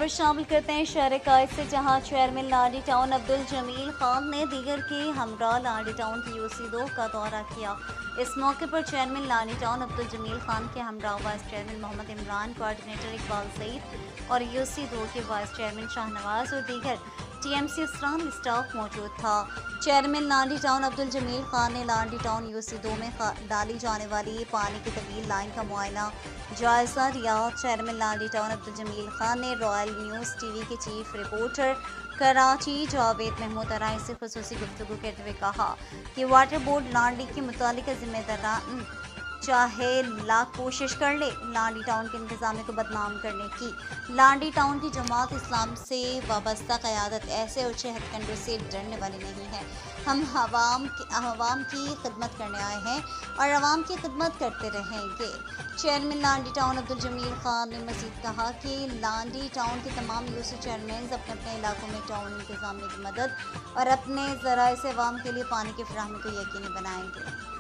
शामिल करते हैं शहर कायद से, जहां चेयरमैन लाडी टाउन अब्दुल जमील खान ने दीगर के हमरा लाडी टाउन की यूसी 2 का दौरा किया। इस मौके पर चेयरमैन लाडी टाउन अब्दुल जमील खान के हमरा vice chairman Mohammad Imran, coordinator Iqbal Saeed और यूसी 2 के वाइस चेयरमैन शाहनवाज और दीगर टीएमसी असरानी स्टाफ मौजूद था। चेयरमैन लाडी टाउन अब्दुल जमील खान ने लाडी टाउन यूसी 2 में डाली जाने वाली पानी की तवील लाइन का मुआयना जायजा लिया। चेयरमैन लाडी टाउन अब्दुल जमील खान ने रॉयल न्यूज़ टीवी के चीफ रिपोर्टर कराची जावेद महमूद अराई से खुसूसी गुफ्तगू करते हुए कहा कि वाटर बोर्ड लाडी के मुतालिक जिम्मेदारान चाहे लाख कोशिश कर ले लाडी टाउन के इंतजामिया को बदनाम करने की। लाडी टाउन की जमात इस्लाम से वाबस्ता क़यादत ऐसे ऊंचे हथकंडों से डरने वाली नहीं है। हम आवाम की खिदमत करने आए हैं और आवाम की खिदमत करते रहेंगे। चेयरमैन लाडी टाउन अब्दुल जमील खान ने मज़ीद कहा कि लाडी टाउन के तमाम यूसी चेयरमैन अपने अपने इलाकों में टाउन इंतजामिया की मदद और अपने ज़राए से आवाम के लिए पानी की फराहमी को यकीनी बनाएंगे।